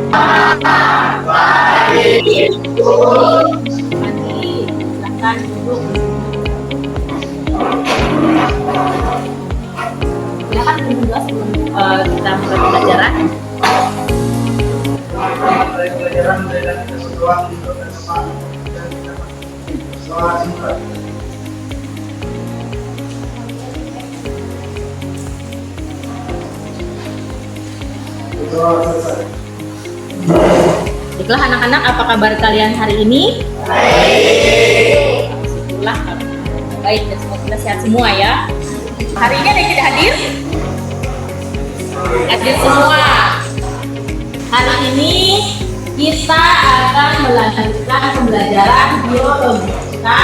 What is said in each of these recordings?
Mari, silakan duduk. Silakan duduk sebelum kita mulai pelajaran. Pelajaran dan kita berdoa untuk depan dan kita berdoa singkat. Berdoa selesai. Baiklah anak-anak, apa kabar kalian hari ini? Baik. Alhamdulillah. Baik, dan semoga sehat semua ya. Hari ini ada yang tidak hadir? Hadir semua. Hari ini kita akan melanjutkan pembelajaran biologi kita.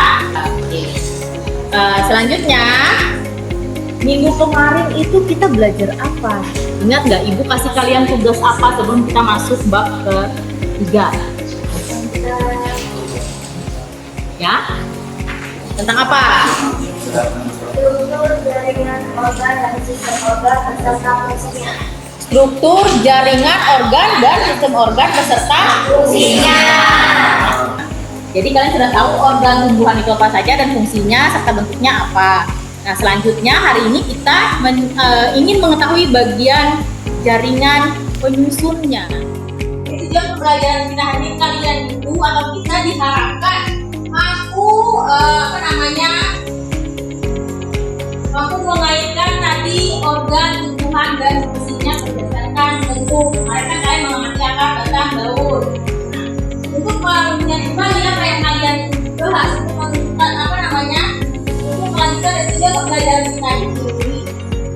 Selanjutnya, minggu kemarin itu kita belajar apa? Ingat nggak ibu kasih kalian tugas apa sebelum kita masuk bab ketiga? Ya? Tentang apa? Struktur jaringan organ dan sistem organ beserta fungsinya. Struktur jaringan organ dan sistem organ beserta fungsinya. Jadi kalian sudah tahu organ tumbuhan itu apa saja dan fungsinya serta bentuknya apa. Nah, selanjutnya hari ini kita ingin mengetahui bagian jaringan penyusunnya. Tujuan pembelajaran kita hari ini kalian itu atau kita diharapkan mampu mampu mengaitkan tadi organ tumbuhan dan fungsinya berdasarkan bentuk. Mereka kalian mengamati akar, batang, daun. Nah, untuk melanjutkan apa yang kalian bahas untuk melanjutkan untuk melanjutkan dari tujuan pembelajaran kita ini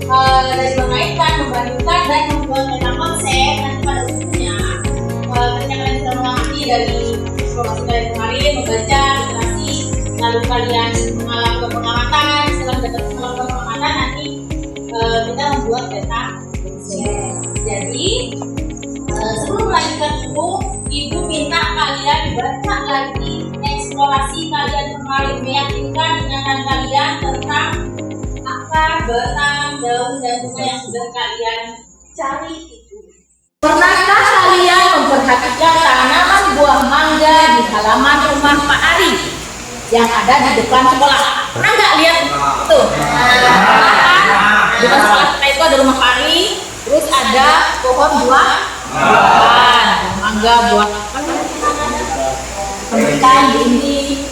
dari mengaitkan, membandingkan dan membuat peta konsep. Nanti pada ujungnya ketika kalian sudah mengamati dari informasi kalian kemarin, membaca, literasi, lalu kalian melakukan pengamatan. Setelah melakukan pengamatan nanti kita membuat peta konsep. Jadi sebelum melanjutkan itu, ibu minta kalian baca lagi eksplorasi kalian kemarin, meyakinkan ingatan kalian tentang akar, batang, daun, dan bunga yang sudah kalian cari itu. Pernahkah kalian memperhatikan tanaman buah mangga di halaman rumah Pak Ari yang ada di depan sekolah? Pernah nggak lihat itu? Di depan sekolah kita itu ada rumah Pak Ari, terus ada pohon buah mangga, buah rambutan, bindi,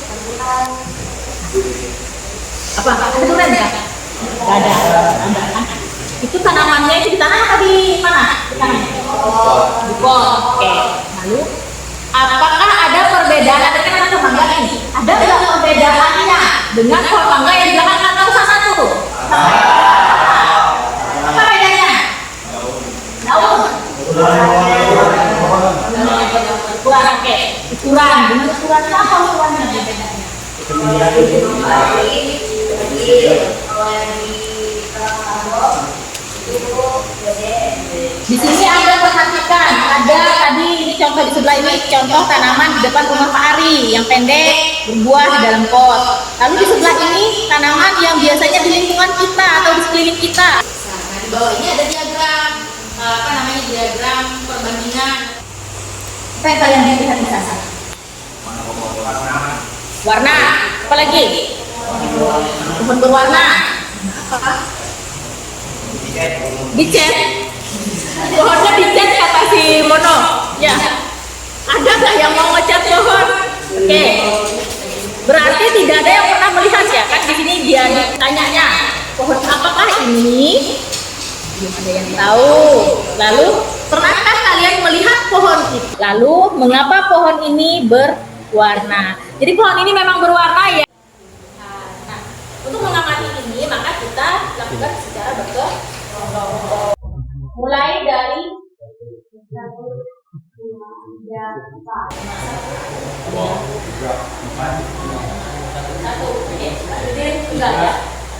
apa? Ada durian nggak? Nggak ada. Itu tanamannya itu ditanam apa di mana? Di pot. Oke. Lalu, apakah ada perbedaan? Ada kan ada mangga ini. Ada nggak perbedaannya dengan pohon mangga yang di belakang atau satu? Apa bedanya? Daun. Ukuran, oke. Ukuran. Dengan ukurannya apa ukurannya bedanya? Di sini Anda perhatikan, ada tadi ini contoh di sebelah ini contoh tanaman di depan rumah Pak Ari yang pendek berbuah di dalam pot. Lalu di sebelah ini tanaman yang biasanya di lingkungan kita atau di sekeliling kita. Nah, di bawah ini ada diagram diagram perbandingan. Apa yang kalian lihat di sana? Warna, apa lagi? Pohon berwarna. Apa? Dicat. Pohonnya dicat kata si Mono. Ya. Ada nggak yang mau ngecat pohon? Oke. Berarti tidak ada yang pernah melihat ya kan? Di sini dia tanyanya pohon apakah ini? Belum ada yang tahu. Lalu pernahkah kalian melihat pohon itu? Lalu mengapa pohon ini berwarna? Jadi pohon ini memang berwarna ya. Nah, untuk mengamati ini maka kita lakukan secara berkelompok. Mulai dari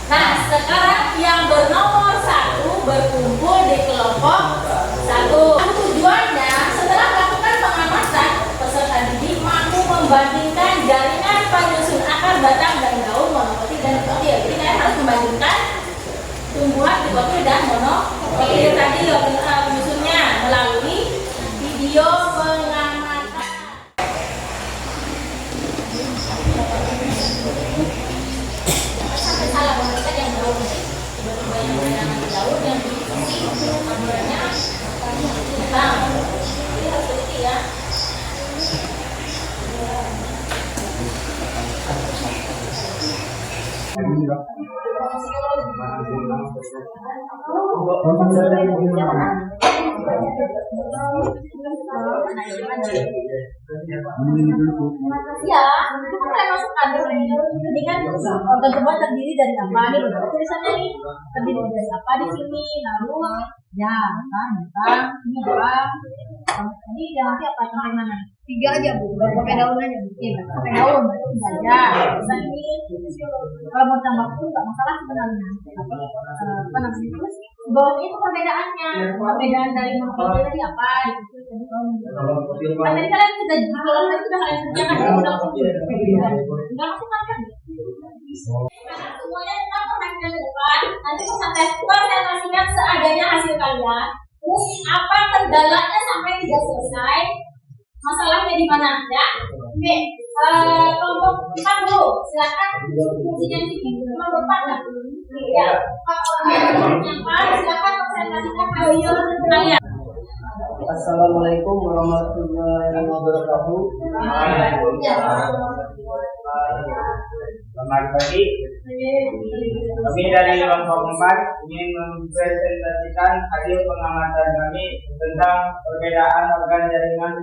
Nah, sekarang yang bernomor 1 berkumpul di kelompok 1. Tujuannya setelah melakukan pengamatan, peserta didik mampu membandingkan jaringan penyusun akar, batang, dan daun monokotil dan dikotil. Jadi kalian harus membandingkan tumbuhan dikotil dan monokotil tadi penyusunnya melalui video Ya, itu kan kalian masukkan. Ini kan organ tubuh terdiri dari apa nih? Tulisannya nih terdiri dari apa di sini? Lalu ya, kan, ini doang. Ini nanti apa sampai mana? 3 aja bu, pakai daun aja mungkin. Pakai daun, itu bisa aja. Bisa ini. Kalau mau tambah pun nggak masalah sebenarnya. Tapi apa namanya itu? Bawahnya itu perbedaannya. Perbedaan dari monokotil tadi apa? Itu kan tadi kalian sudah jualan itu sudah kalian kerjakan ya udah nggak masukkan kan? Semuanya kita perhatikan ke depan. Nanti pas sampai skor saya pastikan seadanya hasil kalian. Terus apa kendalanya sampai tidak selesai? Masalahnya di mana? Ya. Oke. Kelompok 4 dulu. Silakan fungsinya di sini. Kelompok 4 ya. Ya. Yang 4 silakan presentasikan hasil kalian. Assalamualaikum warahmatullahi wabarakatuh. Selamat pagi. Kami dari kelompok 4 ingin mempresentasikan hasil pengamatan kami tentang perbedaan organ jaringan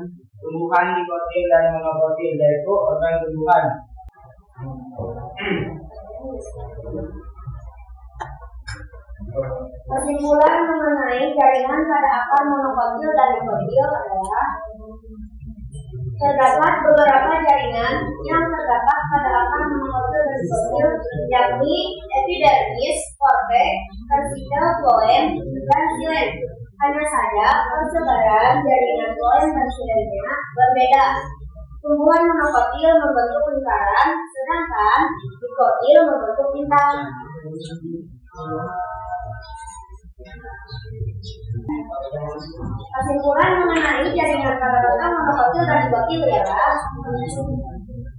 tumbuhan dikotil dan monokotil, yaitu organ tumbuhan. Kesimpulan mengenai jaringan pada akar monokotil dan dikotil adalah terdapat beberapa jaringan yang terdapat pada akar monokotil dan dikotil, yakni epidermis, cortex, versikel, phloem, dan xilem. Hanya saja persebaran jaringan phloem dan xilemnya berbeda. Tumbuhan monokotil membentuk lingkaran, sedangkan dikotil membentuk bintang. Kesimpulan mengenai jaringan pada batang monokotil dan dikotil ialah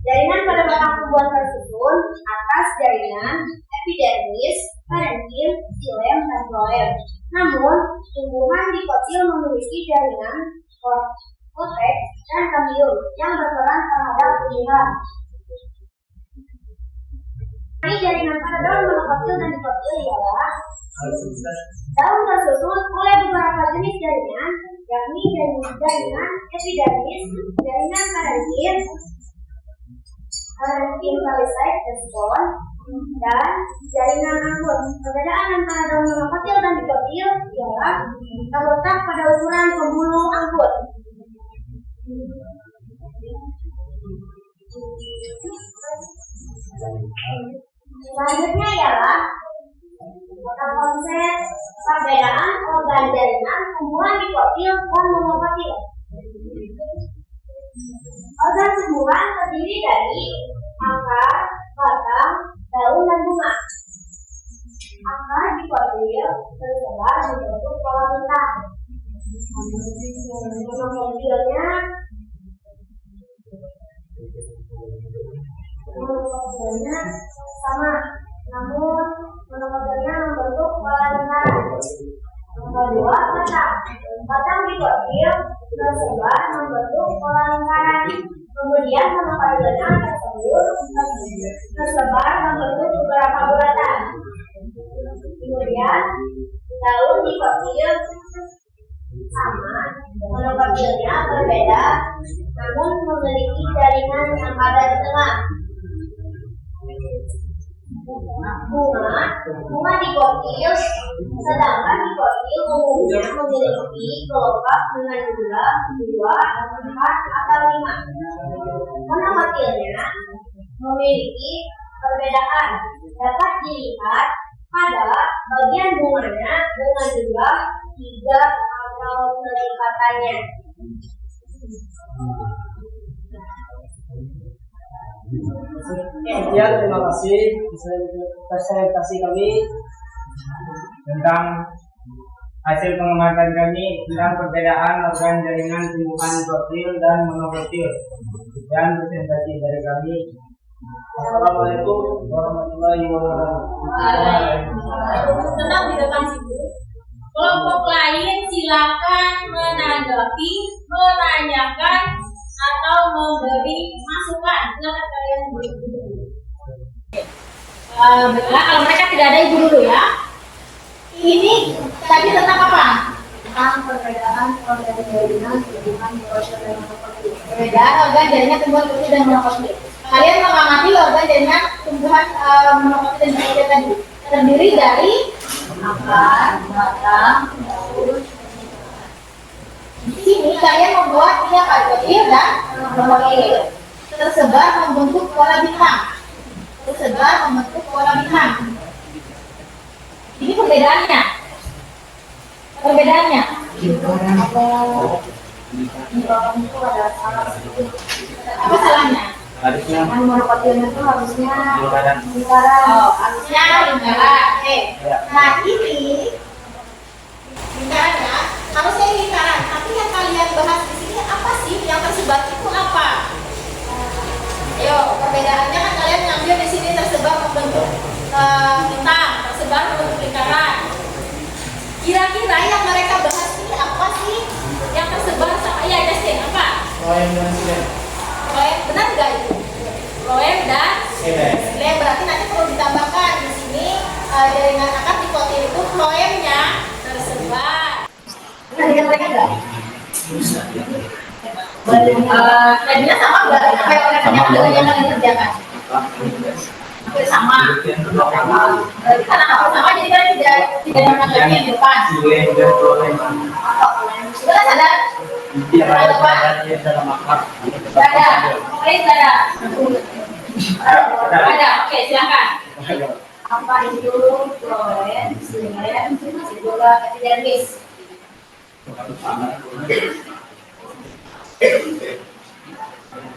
jaringan pada batang tumbuhan tersusun atas jaringan epidermis, parenkim, xilem, dan phloem. Namun, tumbuhan dikotil memiliki jaringan cortex dan ganglion yang berperan terhadap tumbuhan. Jaringan pada daun monokotil dan dikotil ialah daun tersusun oleh beberapa jenis jaringan, yakni jaringan epidermis, jaringan parenkim, palisade dan spon, dan jaringan anggur. Perbedaan antara daun monokotil dan dikotil ialah terletak pada ukuran pembuluh anggur. Selanjutnya ialah konsep perbedaan organ jaringan tumbuhan dikotil dan monokotil. Organ tumbuhan terdiri dari akar, batang, daun, dan bunga. Akar dikotil tersebar membentuk pola bintang. Monokotilnya sama, namun monokotilnya membentuk pola lingkaran. Nomor 2, batang. Batang dikotil tersebar membentuk pola lingkaran. Kemudian monokotilnya tersebar membentuk beberapa bulatan. Kemudian daun dikotil sama, monokotilnya berbeda, namun memiliki jaringan yang ada di tengah. Bunga dikotil, sedangkan dikotil umumnya memiliki kelopak dengan jumlah 2, 4, atau 5. Monokotilnya memiliki perbedaan dapat dilihat pada bagian bunganya dengan jumlah 3 atau peningkatannya. Sekian, terima kasih presentasi kami Tentang hasil pengamatan kami tentang perbedaan organ jaringan tumbuhan dikotil dan monokotil. Dan presentasi dari kami. Assalamualaikum warahmatullahi wabarakatuh. Tetap di depan situ. Kelompok lain silakan menanggapi, menanyakan, atau memberi masukan. Silakan kalian berdua. Baiklah, kalau mereka tidak ada ibu dulu ya. Ini tadi tentang apa? Tentang perbedaan organ jaringan tumbuhan proses dan monokotil. Perbedaan organ jaringan tumbuhan kecil dan monokotil. Kalian mengamati organ jaringan tumbuhan monokotil dan monokotil tadi. Terdiri dari Akar, batang, daun, di sini kalian membuat ini apa? Kotil dan monokotil. Tersebar membentuk pola bintang. Tersebar membentuk pola bintang. Ini perbedaannya. Perbedaannya. itu ada salah sedikit. Apa salahnya? Harusnya Yang monokotilnya itu harusnya lingkaran. lingkaran. Oh, harusnya lingkaran. Oke. Nah ini lingkarannya harusnya ini lingkaran. Tapi yang kalian bahas di sini apa sih? Yang tersebar itu apa? Ayo, perbedaannya kan kalian ngambil di sini tersebar membentuk bintang, tersebar membentuk lingkaran. Kira-kira yang mereka bahas ini apa sih? Yang tersebar sama ya Justin apa? Loem dan silem. Loem, benar nggak itu? Loem dan Silem. silem, berarti nanti perlu ditambahkan di sini jaringan akar di kotil itu loemnya tersebar. Nah, dengan mereka nggak? Jadinya sama nggak? Apa yang mereka yang kalian kerjakan? Hampir sama. Berarti karena hampir sama jadi kalian tidak pernah lagi yang di depan. Silem dan loem. Sudah sadar? Dia ada di dalam akar. Tidak ada. Kalian tidak ada. Ada. Oke, silakan. Apa itu loem, silem, juga epidermis?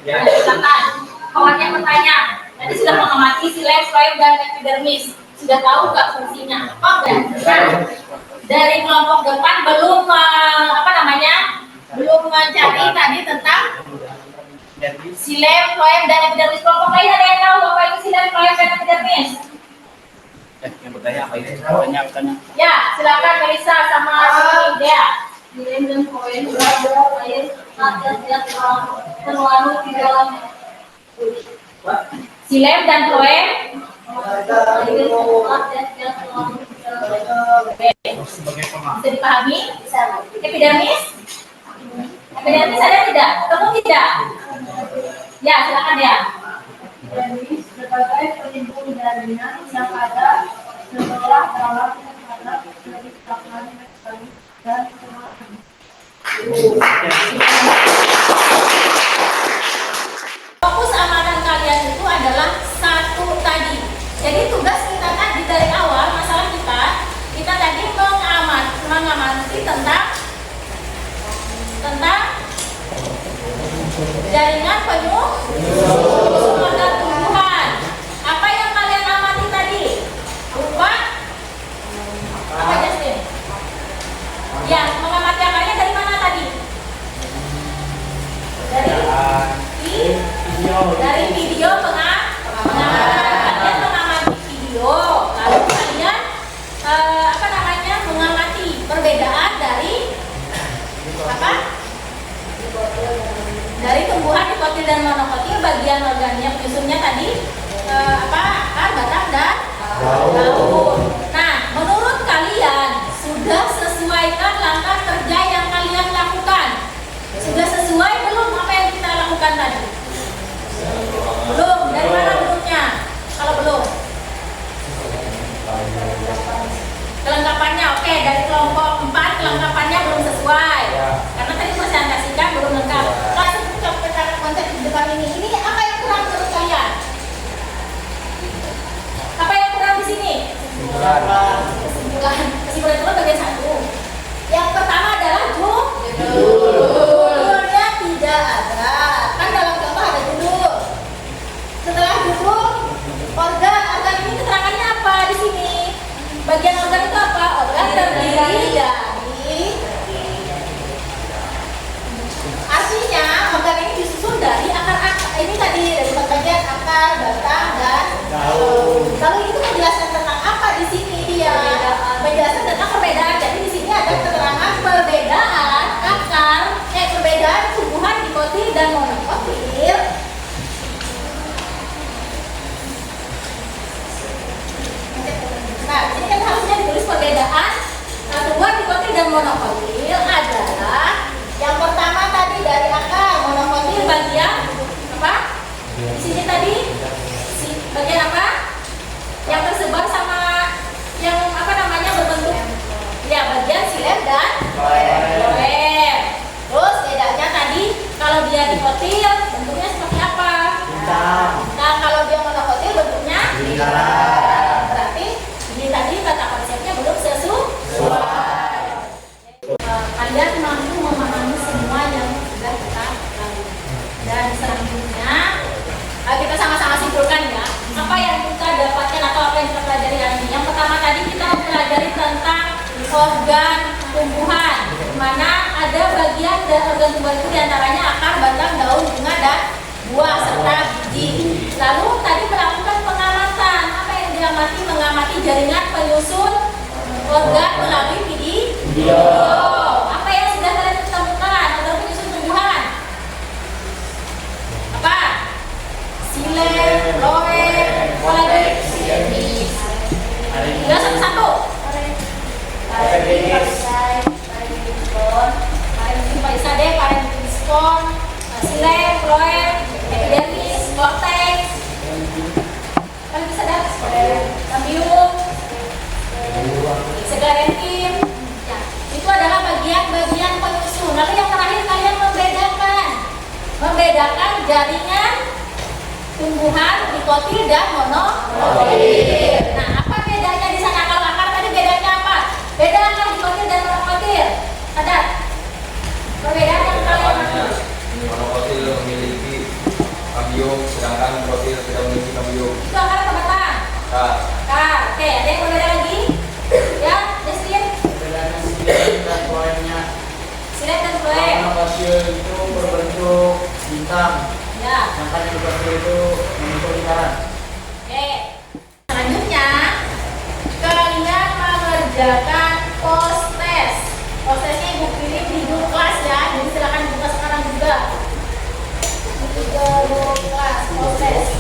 Ya. Silakan. Kawannya bertanya. Tadi sudah mengamati silem, loem, dan epidermis. Sudah tahu nggak fungsinya? Apa enggak? Dari kelompok depan belum belum mencari tadi tentang silem, loem, dan epidermis. Kelompok lain ada yang tahu apa itu silem, loem, dan epidermis? Yang bertanya apa ini? Tanya. Ya, silakan Melisa sama si Dea. Silem dan loem berada air yang terlalu di dalam. Silem dan loem bisa dipahami? Epidermis? Epidermis ada tidak? Ketemu tidak? Ya, silakan ya. Epidermis sebagai penimbun jaringan yang ada setelah dalam terhadap kerusakan mekanik dan kematian. Fokus amalan kalian itu adalah satu tadi. Jadi tugas kita tadi dari awal masalah kita tadi mengamati tentang jaringan penyusun organ tumbuhan. Apa yang kalian amati tadi? Lupa? Apa Justin? Ya, mengamati akarnya dari mana tadi? Dari video pengamatan. Kalian mengamati video, lalu kalian mengamati perbedaan dari apa? Dari tumbuhan dikotil dan monokotil, bagian organnya penyusunnya tadi akar, batang, dan daun. Nah, menurut kalian sudah sesuaikah langkah kerja yang kalian lakukan? Sudah sesuai belum apa yang kita lakukan tadi? Belum. Dari mana belumnya? Kalau belum? Kelengkapannya oke, dari kelompok 4 kelengkapannya belum sesuai. Karena tadi presentasikan belum lengkap. Kalau konsep di depan ini apa yang kurang menurut kalian? Apa yang kurang di sini? Kesimpulan itu bagian 1. Yang pertama adalah judulnya tidak ada. Kan dalam contoh ada judul. Setelah judul, organ ini keterangannya apa di sini? Bagian organ itu apa? Organ terdiri dari dan monokotil adalah yang pertama tadi dari akar. Monokotil bagian apa? Di sini tadi bagian apa? Yang tersebar sama yang apa namanya berbentuk ya bagian silem dan floem. Terus bedanya tadi kalau dia dikotil bentuknya seperti apa? Nah kalau dia monokotil bentuknya berarti ini tadi kata konsepnya belum sesuai. Kalian mampu memahami semua yang sudah kita lalui. Dan selanjutnya kita sama-sama simpulkan ya apa yang kita dapatkan atau apa yang kita pelajari hari ini. Yang pertama tadi kita mempelajari tentang organ tumbuhan, di mana ada bagian dari organ tumbuhan itu diantaranya akar, batang, daun, bunga, dan buah serta biji. Lalu tadi melakukan pengamatan. Apa yang diamati? Mengamati jaringan penyusun organ melalui video. Apa yang sudah kalian temukan organ penyusun tumbuhan? Apa? Silem, floem, apalagi? Ya satu-satu. Parenkiskon, silem, floem, epidermis, cortex, kan bisa dah, cambium, segarentim. Ya, itu adalah bagian-bagian penyusun. Lalu yang terakhir kalian membedakan jaringan tumbuhan dikotil dan monokotil. Nah, apa bedanya di sana? Kalau akar tadi bedanya apa? Beda akar dikotil dan monokotil. Sadar? Perbedaan yang kalian maksud? Monokotil memiliki kambium, sedangkan kotil tidak memiliki kambium. Itu akar atau batang? Akar. Oke, ada yang berbeda lagi? Ya, Justin? Bedanya silem dan floemnya. Silem dan floem. Monokotil itu berbentuk bintang, Ya. sedangkan yang dikotil itu membentuk lingkaran. Oke. Selanjutnya, kalian mengerjakan post test. Post testnya ibu pilih di grup kelas ya. Jadi silakan dibuka sekarang juga. Di grup kelas post test.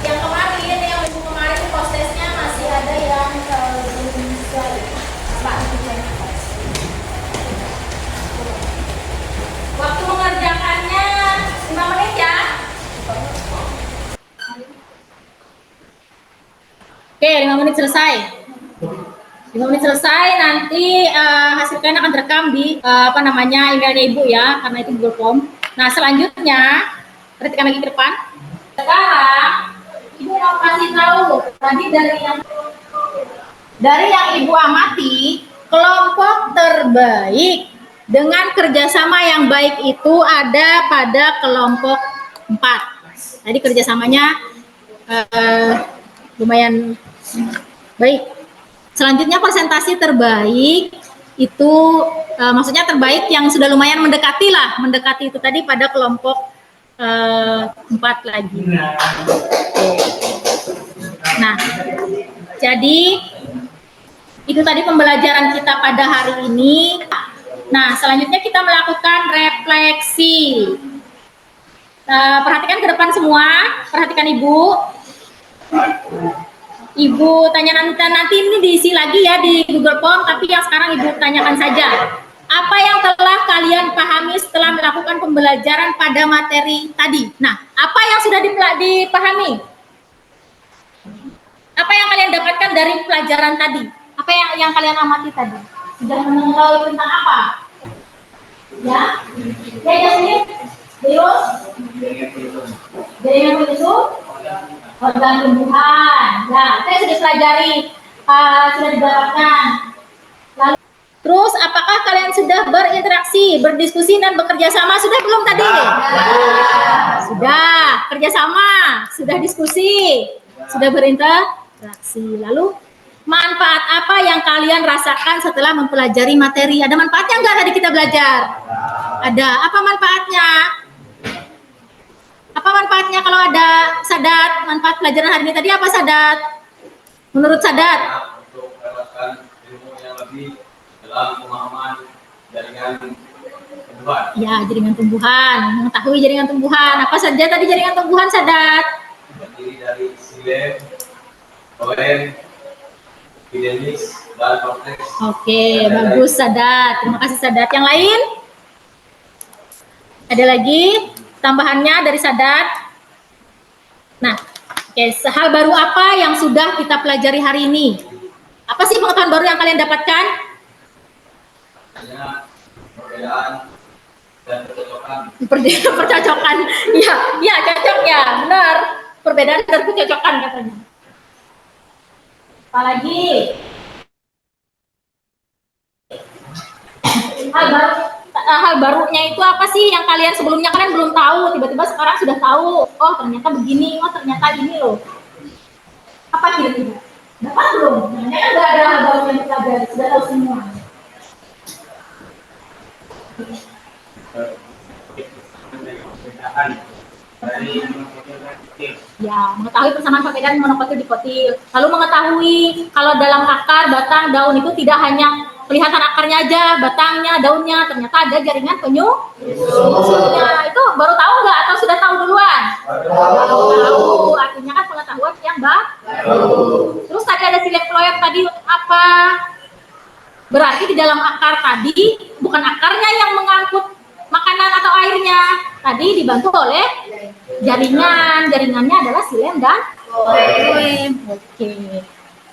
Yang kemarin, yang minggu kemarin post testnya masih ada yang belum sesuai. Pak, waktu mengerjakannya 5 menit ya. Oke, 5 menit selesai. 5 menit selesai, nanti hasil kalian akan terekam di emailnya ibu ya, karena itu Google Form. Nah, selanjutnya perhatikan lagi ke depan. Sekarang ibu mau kasih tahu tadi dari yang ibu amati, kelompok terbaik dengan kerjasama yang baik itu ada pada kelompok 4. Tadi kerjasamanya lumayan baik. Selanjutnya presentasi terbaik itu maksudnya terbaik yang sudah lumayan mendekati itu tadi pada kelompok 4 lagi. Nah, jadi itu tadi pembelajaran kita pada hari ini. Nah, selanjutnya kita melakukan refleksi. Perhatikan ke depan semua, perhatikan ibu. Ibu tanya nanti ini diisi lagi ya di Google Form, tapi yang sekarang ibu tanyakan saja. Apa yang telah kalian pahami setelah melakukan pembelajaran pada materi tadi? Nah, apa yang sudah dipahami? Apa yang kalian dapatkan dari pelajaran tadi? Apa yang kalian amati tadi? Sudah mengetahui tentang apa? Ya? Ya, sini. Terus? Jaringan penyusun? Organ tumbuhan. Nah, saya sudah pelajari, sudah didapatkan. Lalu, terus apakah kalian sudah berinteraksi, berdiskusi dan bekerja sama? Sudah belum tadi? Sudah. Kerjasama, sudah diskusi, sudah berinteraksi. Lalu manfaat apa yang kalian rasakan setelah mempelajari materi? Ada manfaatnya enggak tadi kita belajar? Ada. Apa manfaatnya? Apa manfaatnya kalau ada Sadat? Manfaat pelajaran hari ini tadi apa Sadat? Menurut Sadat? Untuk mendapatkan ilmu yang lebih dalam pemahaman jaringan tumbuhan. Ya, jaringan tumbuhan. Mengetahui jaringan tumbuhan. Apa saja tadi jaringan tumbuhan Sadat? Terdiri dari silem, floem, epidermis, dan konteks. Oke, bagus Sadat. Terima kasih Sadat. Yang lain? Ada lagi tambahannya dari Sadat? Nah, oke, hal baru apa yang sudah kita pelajari hari ini? Apa sih pengetahuan baru yang kalian dapatkan? Hanya perbedaan dan kecocokan. Percocokan. Ya, cocok ya, benar. Perbedaan dan kecocokan katanya. Apalagi? Hal barunya itu apa sih yang kalian sebelumnya kalian belum tahu, tiba-tiba sekarang sudah tahu. Oh, ternyata begini, oh ternyata ini loh. Apa kira-kira? Dapat belum? Namanya kan nggak ada hal baru yang kita belajar, sudah tahu semua. Perbedaan dari monokotil dan dikotil. Ya, mengetahui persamaan perbedaan monokotil dikotil. Lalu mengetahui kalau dalam akar, batang, daun itu tidak hanya kelihatan akarnya aja, batangnya, daunnya, ternyata ada jaringan penyusunya. Itu baru tahu nggak atau sudah tahu duluan? Tahu. Artinya kan pengetahuan yang baru. Terus tadi ada silekloid tadi apa? Berarti di dalam akar tadi bukan akarnya yang mengangkut makanan atau airnya, tadi dibantu oleh jaringan. Jaringannya adalah silem dan floem. Oke.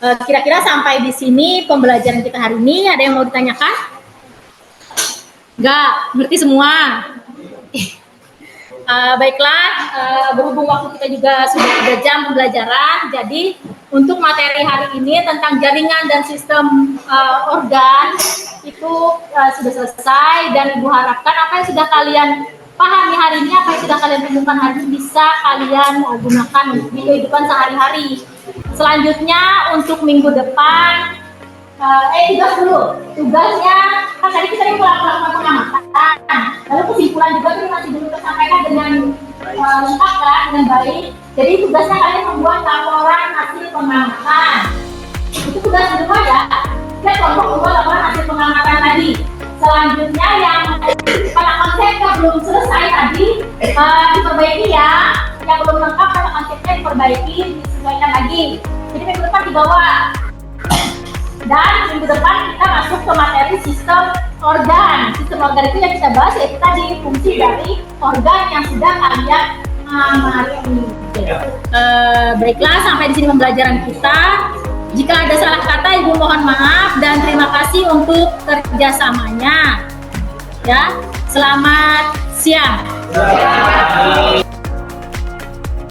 Kira-kira sampai di sini pembelajaran kita hari ini. Ada yang mau ditanyakan? Enggak, ngerti semua. Baiklah, berhubung waktu kita juga sudah 3 jam pembelajaran, jadi untuk materi hari ini tentang jaringan dan sistem organ itu sudah selesai, dan Ibu harapkan apa yang sudah kalian pahami hari ini, apa yang sudah kalian temukan hari ini bisa kalian gunakan di kehidupan sehari-hari. Selanjutnya untuk minggu depan, tugas dulu. Tugasnya kan tadi kita melakukan pengamatan, lalu kesimpulan juga itu masih belum tersampaikan dengan lengkap kan, dengan baik. Jadi tugasnya kalian membuat laporan hasil pengamatan. Itu tugas kedua ya. Kita kelompok membuat laporan hasil pengamatan tadi. Selanjutnya yang karena konsepnya belum selesai tadi diperbaiki ya. Yang belum lengkap karena konsepnya diperbaiki, disesuaikan lagi. Jadi minggu depan dibawa. Dan minggu depan kita masuk ke materi sistem organ. Sistem organ itu yang kita bahas yaitu tadi fungsi dari organ yang sudah kalian hari ini. Baiklah, sampai di sini pembelajaran kita. Jika ada salah kata, Ibu mohon maaf dan terima kasih untuk kerjasamanya. Ya, selamat siang.